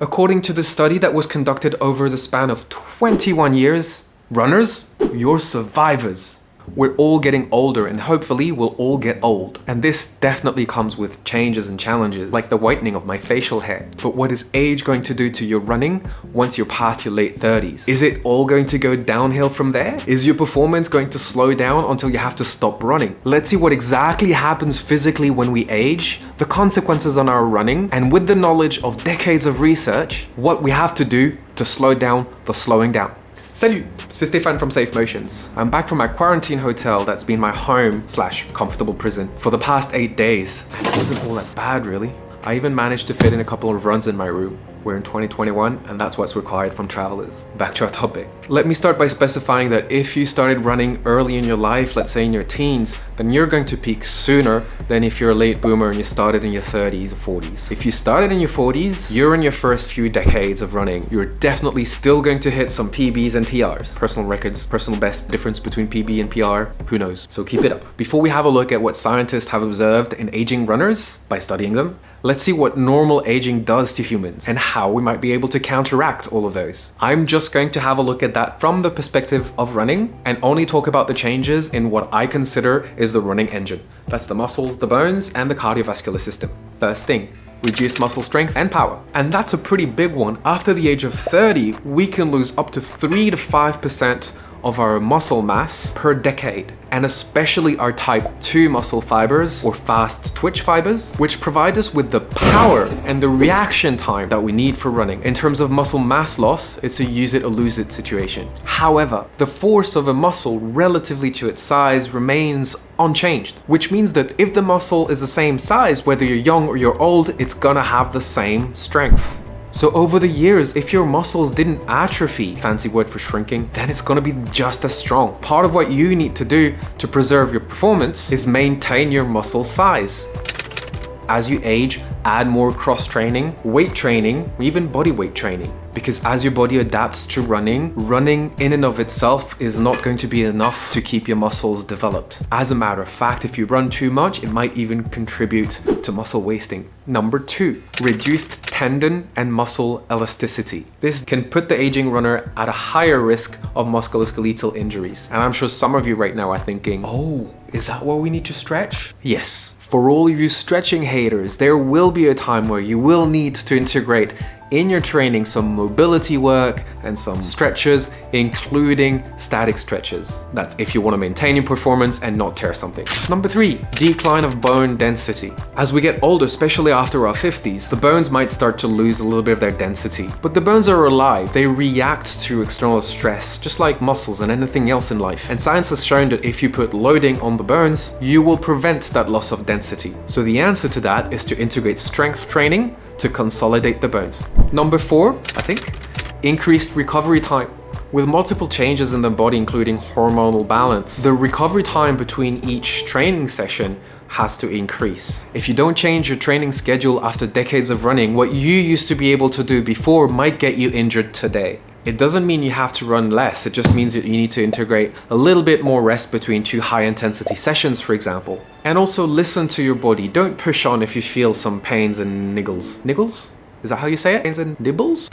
According to the study that was conducted over the span of 21 years, runners, you're survivors. We're all getting older and hopefully we'll all get old. And this definitely comes with changes and challenges, like the whitening of my facial hair. But what is age going to do to your running once you're past your late 30s? Is it all going to go downhill from there? Is your performance going to slow down until you have to stop running? Let's see what exactly happens physically when we age, the consequences on our running, and with the knowledge of decades of research, what we have to do to slow down the slowing down. Salut, c'est Stéphane from Safe Motions. I'm back from my quarantine hotel that's been my home/comfortable prison for the past 8 days. And it wasn't all that bad really. I even managed to fit in a couple of runs in my room. We're in 2021 and that's what's required from travelers. Back to our topic. Let me start by specifying that if you started running early in your life, let's say in your teens, then you're going to peak sooner than if you're a late boomer and you started in your 30s or 40s. If you started in your 40s, you're in your first few decades of running. You're definitely still going to hit some PBs and PRs. Personal records, personal best, difference between PB and PR, who knows? So keep it up. Before we have a look at what scientists have observed in aging runners by studying them, let's see what normal aging does to humans and how we might be able to counteract all of those. I'm just going to have a look at that from the perspective of running and only talk about the changes in what I consider is the running engine. That's the muscles, the bones, and the cardiovascular system. First thing, reduce muscle strength and power. And that's a pretty big one. After the age of 30, we can lose up to 3 to 5% of our muscle mass per decade, and especially our type 2 muscle fibers or fast twitch fibers, which provide us with the power and the reaction time that we need for running. In terms of muscle mass loss, it's a use it or lose it situation. However, the force of a muscle relatively to its size remains unchanged, which means that if the muscle is the same size, whether you're young or you're old, it's gonna have the same strength. So over the years, if your muscles didn't atrophy, fancy word for shrinking, then it's gonna be just as strong. Part of what you need to do to preserve your performance is maintain your muscle size. As you age, add more cross-training, weight training, even body weight training. Because as your body adapts to running, running in and of itself is not going to be enough to keep your muscles developed. As a matter of fact, if you run too much, it might even contribute to muscle wasting. Number 2, reduced tendon and muscle elasticity. This can put the aging runner at a higher risk of musculoskeletal injuries. And I'm sure some of you right now are thinking, oh, is that why we need to stretch? Yes. For all of you stretching haters, there will be a time where you will need to integrate in your training some mobility work and some stretches, including static stretches. That's if you want to maintain your performance and not tear something. Number 3, decline of bone density. As we get older, especially after our 50s, the bones might start to lose a little bit of their density. But the bones are alive. They react to external stress, just like muscles and anything else in life. And science has shown that if you put loading on the bones, you will prevent that loss of density. So the answer to that is to integrate strength training to consolidate the bones. Number 4, I think, increased recovery time. With multiple changes in the body, including hormonal balance, the recovery time between each training session has to increase. If you don't change your training schedule after decades of running, what you used to be able to do before might get you injured today. It doesn't mean you have to run less, it just means that you need to integrate a little bit more rest between 2 high intensity sessions, for example. And also listen to your body. Don't push on if you feel some pains and niggles. Niggles? Is that how you say it? Pains and nibbles?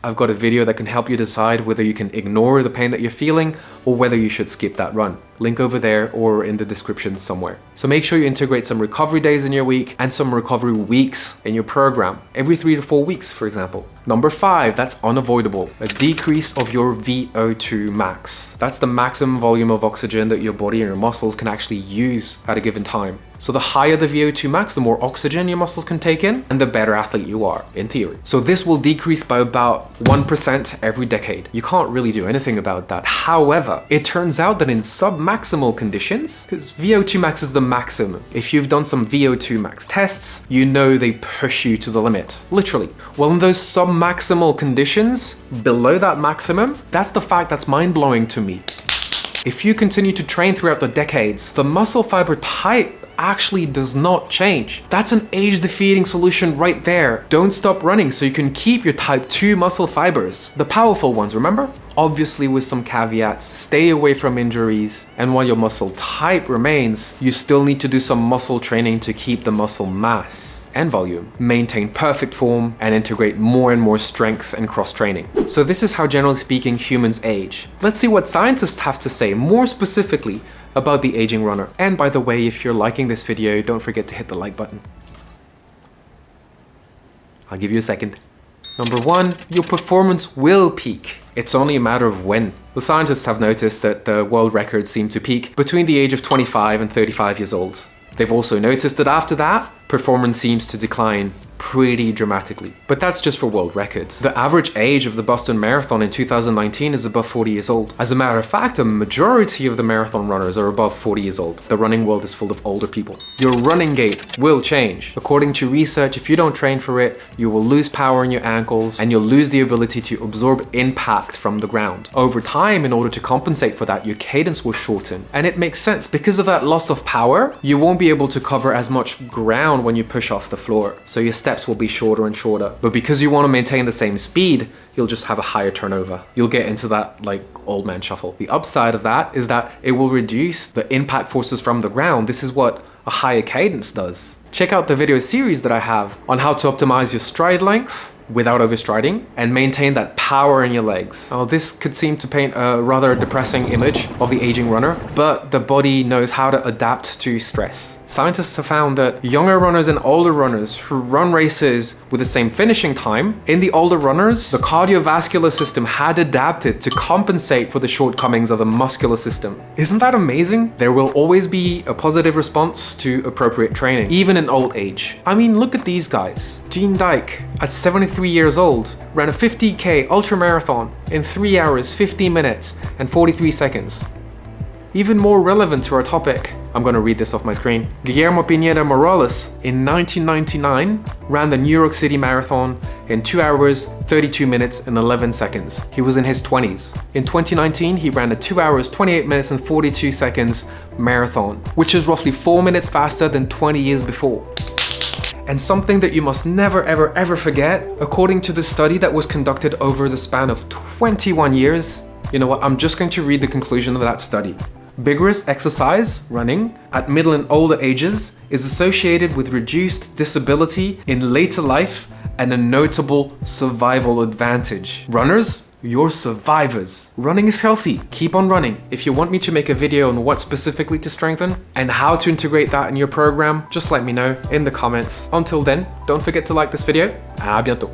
I've got a video that can help you decide whether you can ignore the pain that you're feeling or whether you should skip that run. Link over there or in the description somewhere. So make sure you integrate some recovery days in your week and some recovery weeks in your program, every 3 to 4 weeks, for example. Number 5, that's unavoidable, a decrease of your VO2 max. That's the maximum volume of oxygen that your body and your muscles can actually use at a given time. So the higher the VO2 max, the more oxygen your muscles can take in, and the better athlete you are, in theory. So this will decrease by about 1% every decade. You can't really do anything about that. However, it turns out that in submaximal conditions, because VO2 max is the maximum. If you've done some VO2 max tests, you know they push you to the limit, literally. Well, in those submaximal conditions, below that maximum, that's the fact that's mind-blowing to me. If you continue to train throughout the decades, the muscle fiber type actually does not change. That's an age-defeating solution right there. Don't stop running so you can keep your type 2 muscle fibers, the powerful ones, remember? obviously with some caveats. Stay away from injuries, and while your muscle type remains, you still need to do some muscle training to keep the muscle mass and volume, maintain perfect form, and integrate more and more strength and cross-training. So this is how, generally speaking, humans age. Let's see what scientists have to say more specifically about the aging runner. And by the way, if you're liking this video, don't forget to hit the like button. I'll give you a second. Number 1, your performance will peak. It's only a matter of when. The scientists have noticed that the world records seem to peak between the age of 25 and 35 years old. They've also noticed that after that, performance seems to decline pretty dramatically. But that's just for world records. The average age of the Boston Marathon in 2019 is above 40 years old. As a matter of fact, a majority of the marathon runners are above 40 years old. The running world is full of older people. Your running gait will change. According to research, if you don't train for it, you will lose power in your ankles and you'll lose the ability to absorb impact from the ground. Over time, in order to compensate for that, your cadence will shorten. And it makes sense. Because of that loss of power, you won't be able to cover as much ground when you push off the floor. So your steps will be shorter and shorter. But because you want to maintain the same speed, you'll just have a higher turnover. You'll get into that like old man shuffle. The upside of that is that it will reduce the impact forces from the ground. This is what a higher cadence does. Check out the video series that I have on how to optimize your stride length without overstriding and maintain that power in your legs. Now, this could seem to paint a rather depressing image of the aging runner, but the body knows how to adapt to stress. Scientists have found that younger runners and older runners who run races with the same finishing time, in the older runners, the cardiovascular system had adapted to compensate for the shortcomings of the muscular system. Isn't that amazing? There will always be a positive response to appropriate training, even in old age. I mean, look at these guys. Gene Dyke, at 73 years old, ran a 50k ultramarathon in 3 hours, 15 minutes, and 43 seconds. Even more relevant to our topic, I'm going to read this off my screen. Guillermo Pineda Morales, in 1999, ran the New York City Marathon in 2 hours, 32 minutes, and 11 seconds. He was in his 20s. In 2019, he ran a 2 hours, 28 minutes, and 42 seconds marathon, which is roughly 4 minutes faster than 20 years before. And something that you must never, ever, ever forget, according to the study that was conducted over the span of 21 years, you know what, I'm just going to read the conclusion of that study. Vigorous exercise, running, at middle and older ages is associated with reduced disability in later life and a notable survival advantage. Runners, you're survivors. Running is healthy. Keep on running. If you want me to make a video on what specifically to strengthen and how to integrate that in your program, just let me know in the comments. Until then, don't forget to like this video. À bientôt.